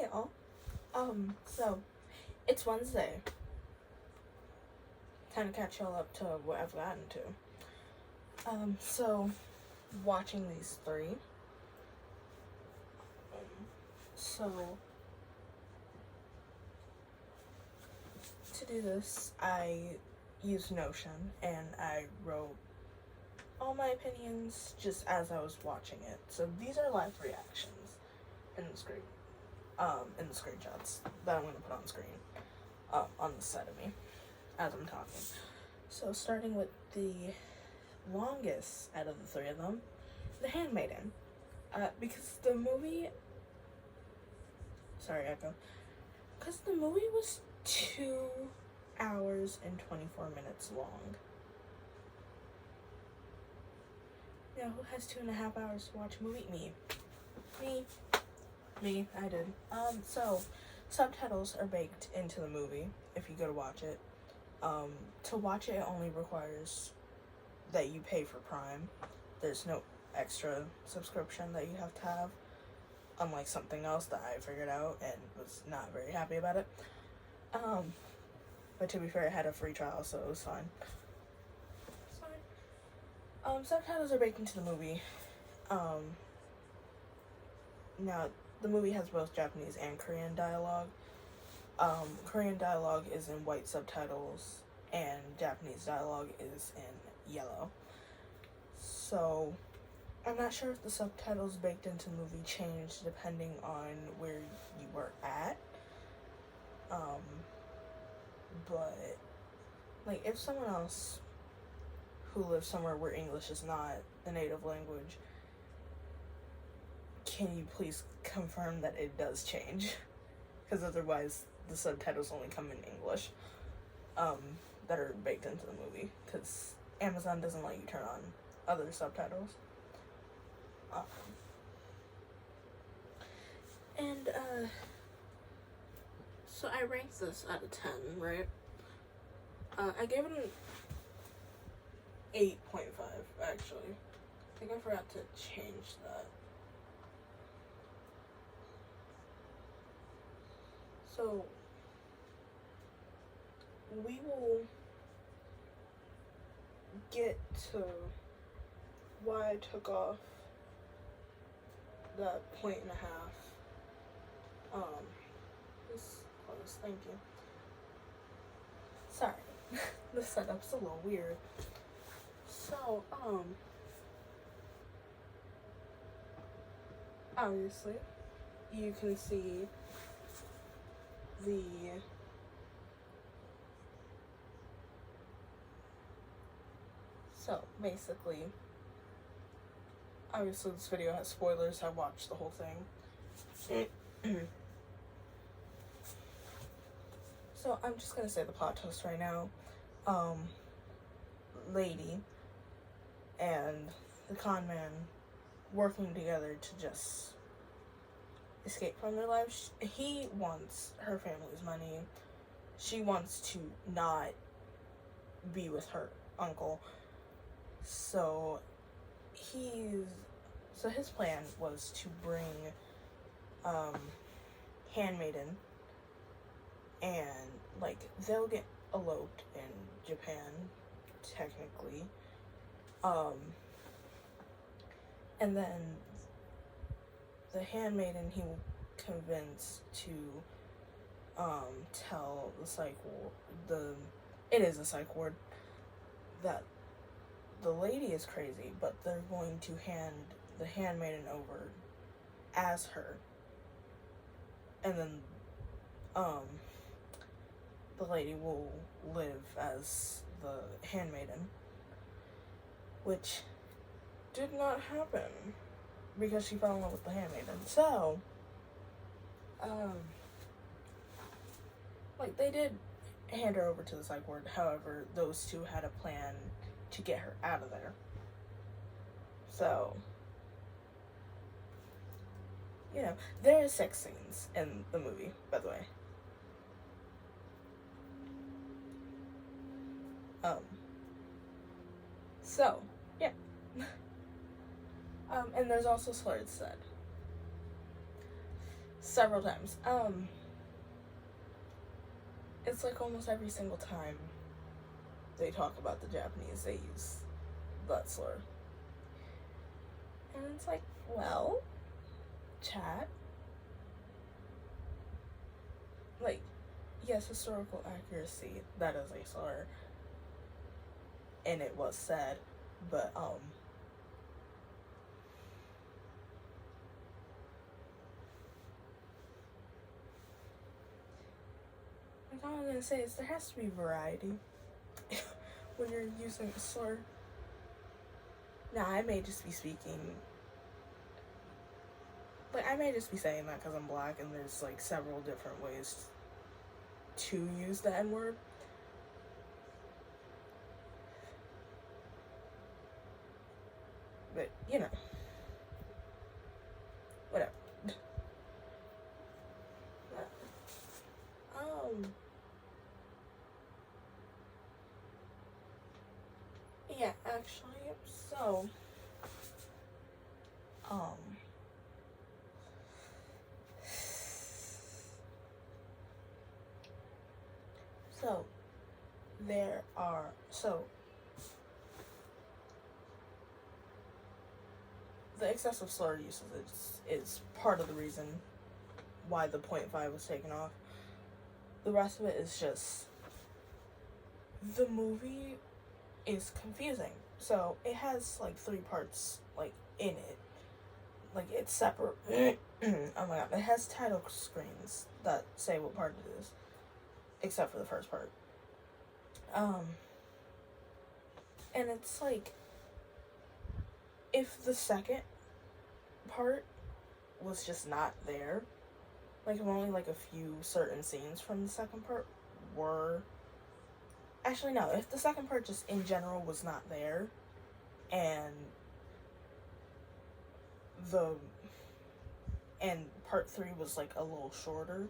y'all. So, it's Wednesday. Time to catch y'all up to what I've gotten to. So, watching these three. So, to do this, I used Notion, and I wrote all my opinions just as I was watching it. So, these are live reactions in the screen. In the screenshots that I'm going to put on screen, on the side of me, as I'm talking. So, starting with the longest out of the three of them, The Handmaiden. Because the movie... Sorry, Echo. Because the movie was 2 hours and 24 minutes long. Now, who has 2.5 hours to watch a movie? Me, I did. So, subtitles are baked into the movie if you go to watch it. To watch it only requires that you pay for Prime. There's no extra subscription that you have to have, unlike something else that I figured out and was not very happy about it. But to be fair, it had a free trial, so it was fine. Subtitles are baked into the movie. Now, the movie has both Japanese and Korean dialogue. Korean dialogue is in white subtitles, and Japanese dialogue is in yellow. So, I'm not sure if the subtitles baked into the movie changed depending on where you were at. But, like, if someone else who lives somewhere where English is not the native language, can you please confirm that it does change? Because otherwise, the subtitles only come in English, that are baked into the movie. Because Amazon doesn't let you turn on other subtitles. So I ranked this out of 10, right? I gave it an 8.5, actually. I think I forgot to change that. So, we will get to why I took off that 1.5. This close, thank you. Sorry, the setup's a little weird. So, obviously, you can see so basically, obviously this video has spoilers. I watched the whole thing. So I'm just gonna say the plot twist right now. Lady and the con man working together to just escape from their lives. He wants her family's money. She wants to not be with her uncle. So his plan was to bring Handmaiden, and like they'll get eloped in Japan technically, and then the Handmaiden he will convince to tell the psych ward, it is a psych ward, that the lady is crazy, but they're going to hand the Handmaiden over as her, and then the lady will live as the Handmaiden, which did not happen because she fell in love with the Handmaiden. So, like, they did hand her over to the psych ward. However, those two had a plan to get her out of there. So, you know, there are sex scenes in the movie, by the way. So, yeah. And there's also slurred said. several times. It's like almost every single time they talk about the Japanese, they use that slur. And it's like, well, chat. Like, yes, historical accuracy, that is a slur. And it was said, but, like all I'm gonna say is there has to be variety when you're using a slur. Now, I may just be speaking, like, I may just be saying that because I'm black and there's, like, several different ways to use the N-word. But, you know, whatever. Yeah, actually, so, there are, the excessive slur usage is part of the reason why the 0.5 was taken off. The rest of it is just, the movie is confusing. So, it has, like, 3 parts, like, in it. Like, it's separate. Oh my god. It has title screens that say what part it is. Except for the first part. And it's like, if the second part was just not there, like, only, like, a few certain scenes from the second part were, actually, no, if the second part just in general was not there, and part 3 was, like, a little shorter,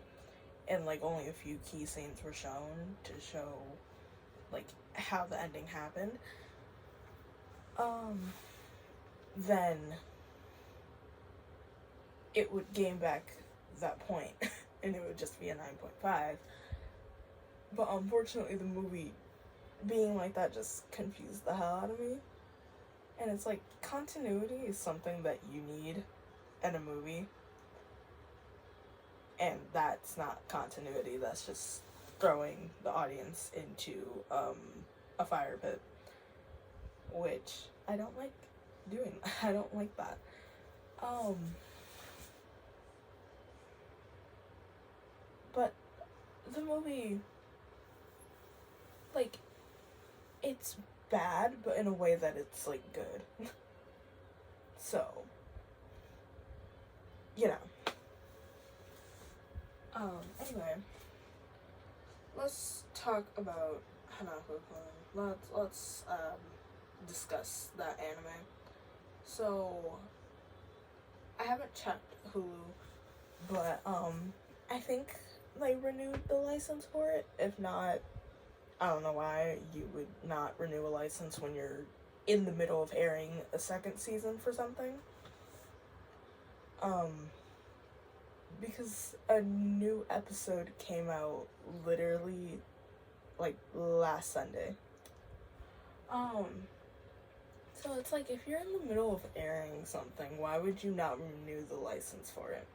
and, like, only a few key scenes were shown to show, like, how the ending happened, then it would gain back that point, and it would just be a 9.5, but unfortunately the movie being like that just confused the hell out of me, and it's like, continuity is something that you need in a movie, and that's not continuity, that's just throwing the audience into, a fire pit, which I don't like doing. I don't like that. But the movie, like, it's bad, but in a way that it's, like, good. So, you know. Anyway, let's talk about Hanako-kun. Let's discuss that anime. So, I haven't checked Hulu, but, I think they renewed the license for it. If not, I don't know why you would not renew a license when you're in the middle of airing a second season for something. Because a new episode came out literally, like, last Sunday. So it's like, if you're in the middle of airing something, why would you not renew the license for it?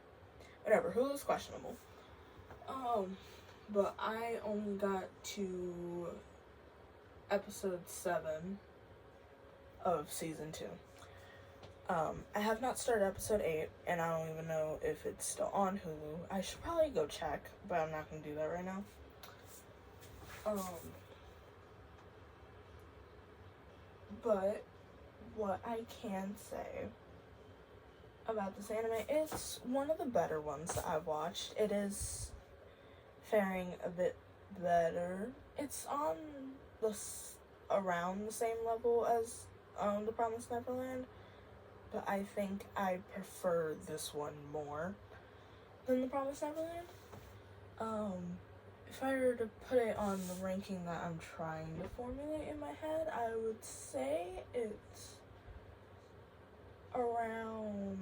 Whatever, Hulu's questionable. But I only got to episode 7 of season 2. I have not started episode 8, and I don't even know if it's still on Hulu. I should probably go check, but I'm not gonna do that right now. But what I can say about this anime, it's one of the better ones that I've watched. It is faring a bit better. It's on around the same level as The Promised Neverland, but I think I prefer this one more than The Promised Neverland. If I were to put it on the ranking that I'm trying to formulate in my head, I would say it's around,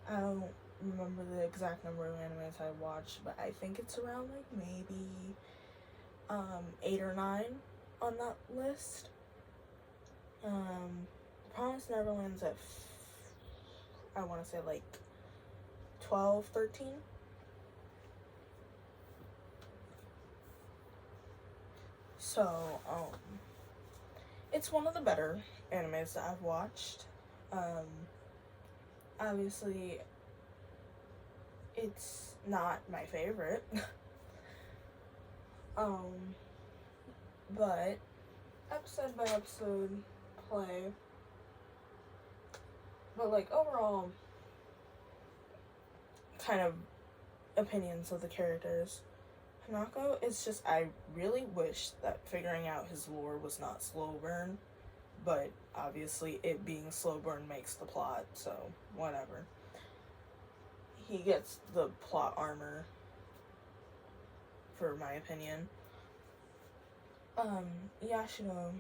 I don't remember the exact number of animes I watched, but I think it's around like maybe 8 or 9 on that list. Promised Neverland's at I want to say like 12, 13. So, it's one of the better animes that I've watched. Obviously, it's not my favorite. But episode by episode play. But like overall kind of opinions of the characters. Hanako is just, I really wish that figuring out his lore was not slow burn, but obviously it being slow burn makes the plot, so whatever. He gets the plot armor, for my opinion. Yashino.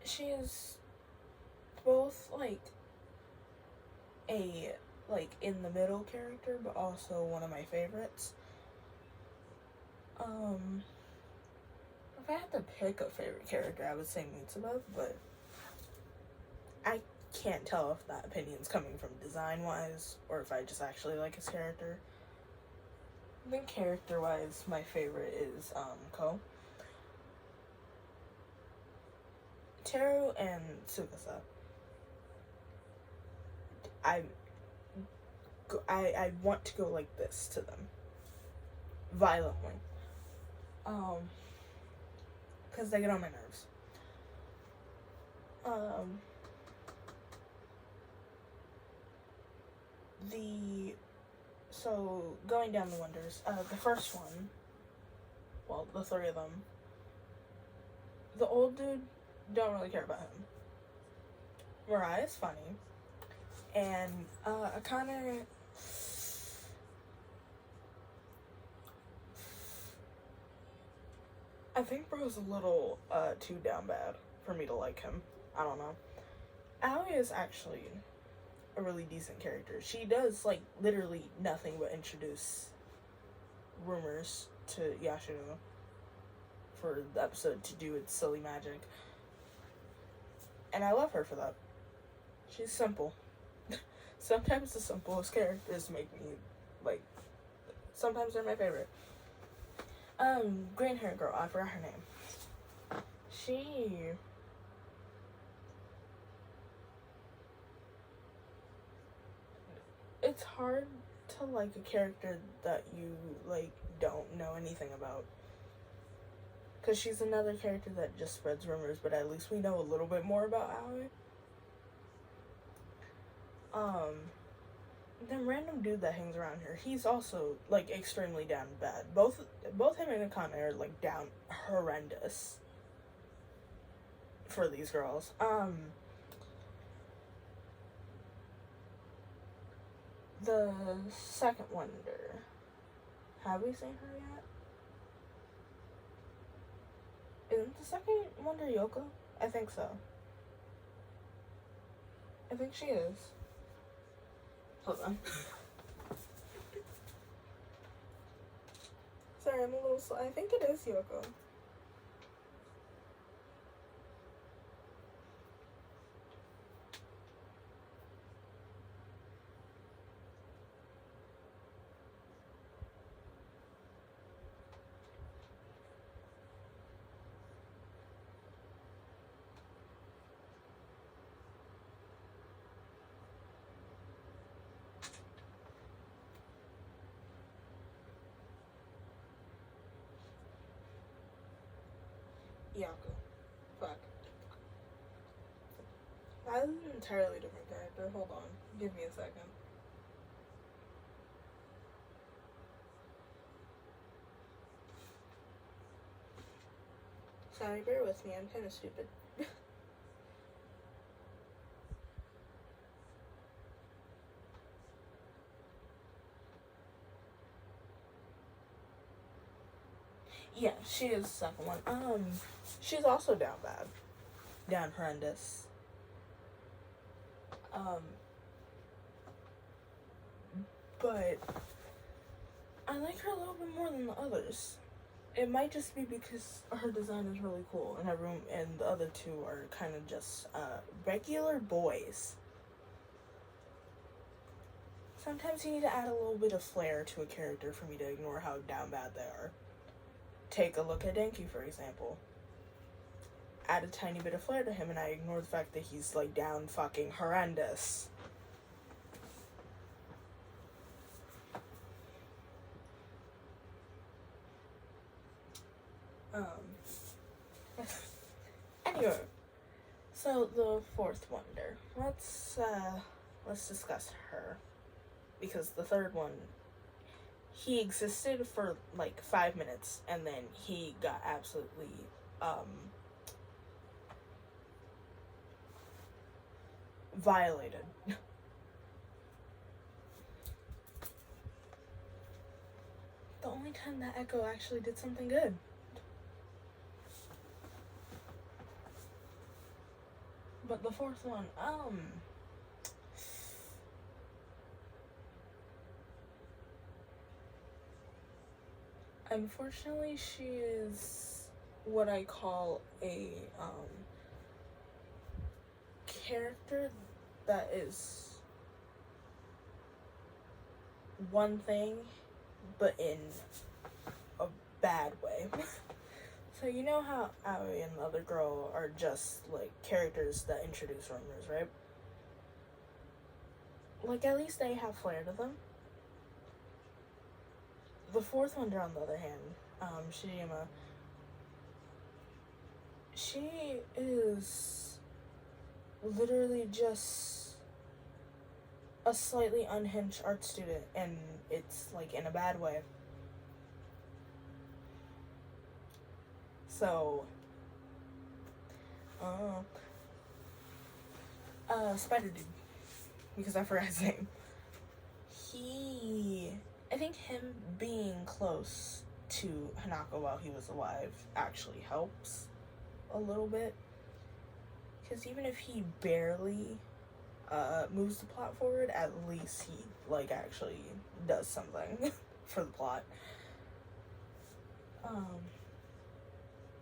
She is both, like, a, like, in the middle character, but also one of my favorites. If I had to pick a favorite character, I would say Mitsuba, but I can't tell if that opinion's coming from design-wise, or if I just actually like his character. I think character-wise, my favorite is, Ko. Teru and Tsukasa. I want to go like this to them. Violently. Because they get on my nerves. So, going down the wonders, the first one, well, the three of them, the old dude, don't really care about him. Mirai is funny, and, Akane, I think bro's a little, too down bad for me to like him. I don't know. Aoi is actually a really decent character. She does, like, literally nothing but introduce rumors to Yashino for the episode to do its silly magic. And I love her for that. She's simple. Sometimes the simplest characters make me, like, sometimes they're my favorite. Green hair girl, I forgot her name. It's hard to like a character that you, like, don't know anything about. Because she's another character that just spreads rumors, but at least we know a little bit more about Aoi. Then random dude that hangs around here, he's also, like, extremely down bad. Both him and Akane are, like, down horrendous for these girls. The second wonder, have we seen her yet? Isn't the second wonder Yoko? I think so. I think she is. Hold on. Sorry, I'm a little slow. I think it is Yoko. Yoko. Fuck. That is an entirely different character. Hold on. Give me a second. Sorry, bear with me. I'm kind of stupid. Yeah, she is the second one. She's also down bad. Down horrendous. But I like her a little bit more than the others. It might just be because her design is really cool, and the other two are kind of just regular boys. Sometimes you need to add a little bit of flair to a character for me to ignore how down bad they are. Take a look at Denki, for example. Add a tiny bit of flair to him, and I ignore the fact that he's, like, down fucking horrendous. Anyway, so the fourth wonder. Let's discuss her. Because the third one, he existed for, like, 5 minutes, and then he got absolutely, violated. The only time that Echo actually did something good. But the fourth one, unfortunately, she is what I call a, character that is one thing, but in a bad way. So you know how Aoi and the other girl are just, like, characters that introduce rumors, right? Like, at least they have flair to them. The fourth wonder, on the other hand, Shirima, she is literally just a slightly unhinged art student, and it's, like, in a bad way. So, Spider Dude, because I forgot his name. I think him being close to Hanako while he was alive actually helps a little bit. Because even if he barely moves the plot forward, at least he, like, actually does something for the plot.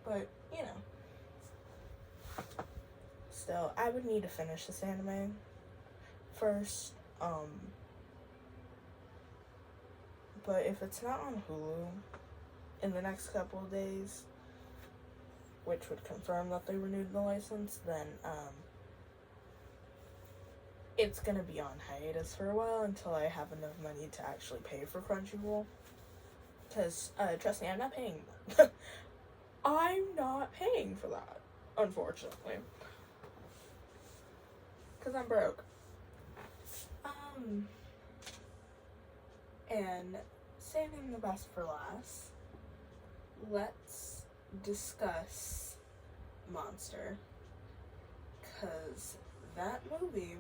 But, you know. Still, I would need to finish this anime first. But if it's not on Hulu in the next couple of days, which would confirm that they renewed the license, then, it's gonna be on hiatus for a while until I have enough money to actually pay for Crunchyroll. Because, trust me, I'm not paying. I'm not paying for that, unfortunately. Because I'm broke. And saving the best for last, let's discuss Monster. Because that movie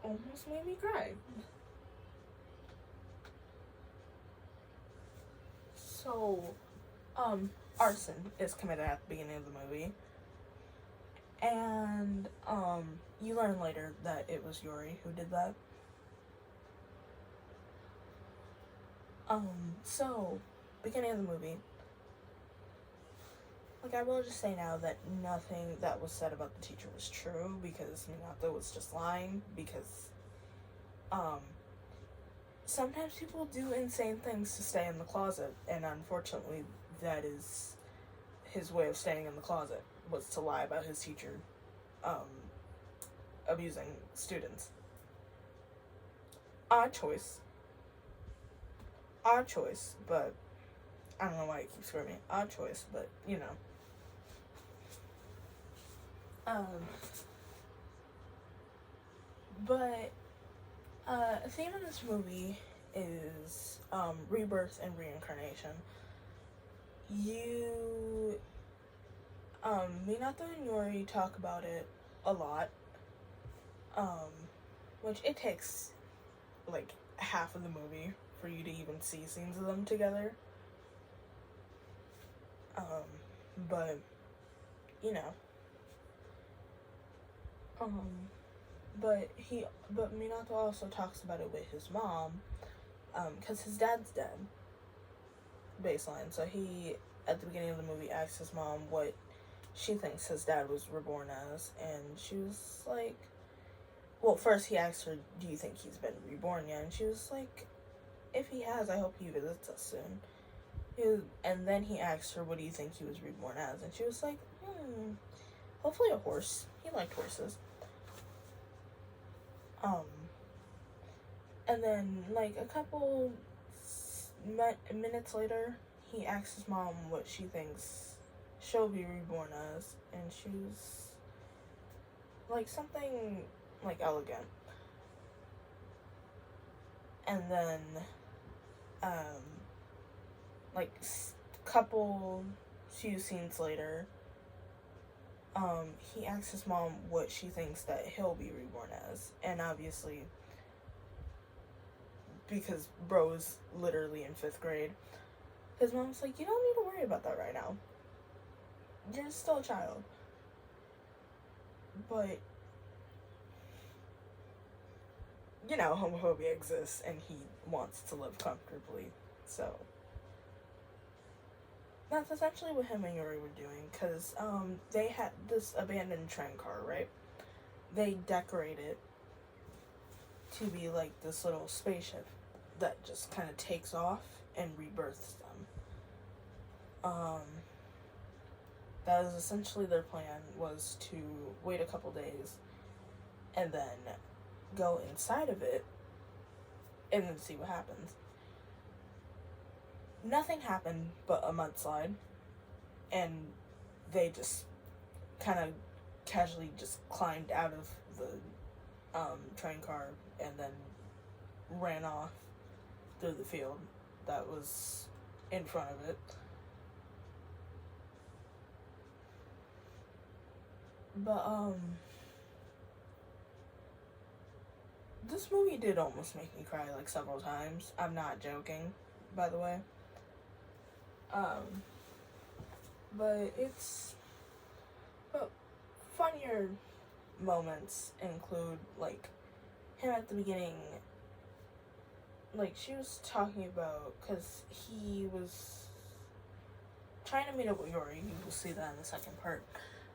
almost made me cry. So, arson is committed at the beginning of the movie. And, you learn later that it was Yuri who did that. So, beginning of the movie, like, I will just say now that nothing that was said about the teacher was true, because Minato was just lying, because, sometimes people do insane things to stay in the closet, and unfortunately, that is his way of staying in the closet, was to lie about his teacher, abusing students. Odd choice, but I don't know why it keeps screaming. Odd choice, but, you know. But, the theme of this movie is, rebirth and reincarnation. Minato and Yuri talk about it a lot, which it takes, like, half of the movie for you to even see scenes of them together. But, you know. But Minato also talks about it with his mom, because his dad's dead. Baseline. So he, at the beginning of the movie, asks his mom what she thinks his dad was reborn as, and she was like, well, first he asked her, do you think he's been reborn yet? And she was like, if he has, I hope he visits us soon. And then he asked her, what do you think he was reborn as? And she was like, hopefully a horse. He liked horses. And then, like, a couple minutes later, he asks his mom what she thinks she'll be reborn as, and she was like, something like elegant. And then like few scenes later, he asks his mom what she thinks that he'll be reborn as, and obviously, because bro's literally in 5th grade, his mom's like, you don't need to worry about that right now. You're still a child. But, you know, homophobia exists, and he wants to live comfortably, so that's essentially what him and Yuri were doing, because they had this abandoned train car, right? They decorate it to be like this little spaceship that just kind of takes off and rebirths them. That is essentially their plan, was to wait a couple days and then go inside of it and then see what happens. Nothing happened but a mudslide, and they just kind of casually just climbed out of the train car and then ran off through the field that was in front of it. But this movie did almost make me cry like several times. I'm not joking, by the way. But funnier moments include, like, him at the beginning, like, she was talking about, because he was trying to meet up with Yuri. You will see that in the second part.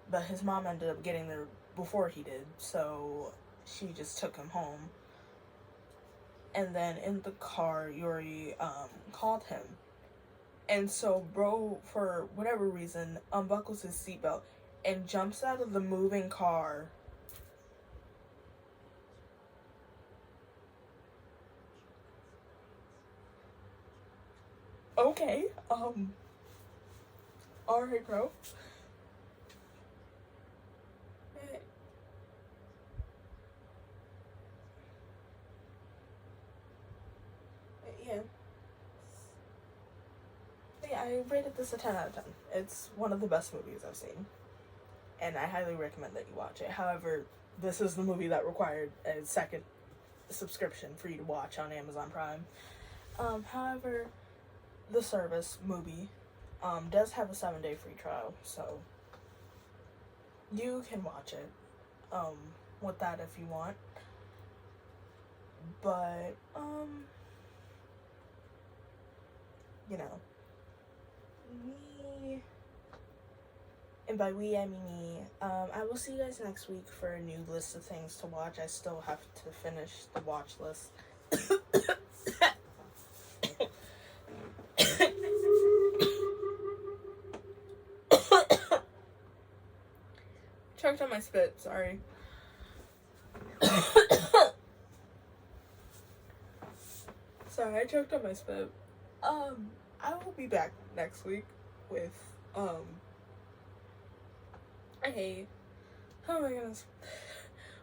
But his mom ended up getting there before he did, so she just took him home. And then in the car, Yuri called him. And so bro, for whatever reason, unbuckles his seatbelt and jumps out of the moving car. Okay, alright, bro. Yeah, I rated this a 10 out of 10. It's one of the best movies I've seen, and I highly recommend that you watch it. However, this is the movie that required a second subscription for you to watch on Amazon Prime. However, the service, Mubi, does have a 7-day free trial, so you can watch it with that if you want. But, you know, and by we I mean me, I will see you guys next week for a new list of things to watch. I still have to finish the watch list. Choked on my spit, sorry. Sorry, I choked on my spit. I will be back next week with, oh my goodness,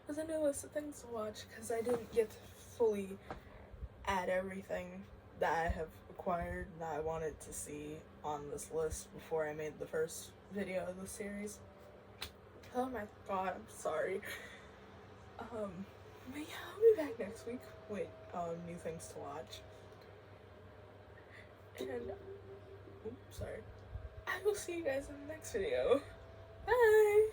with a new list of things to watch, because I didn't get to fully add everything that I have acquired that I wanted to see on this list before I made the first video of the series. Oh my god, I'm sorry. But yeah, I'll be back next week with new things to watch. And, oops, sorry. I will see you guys in the next video. Bye!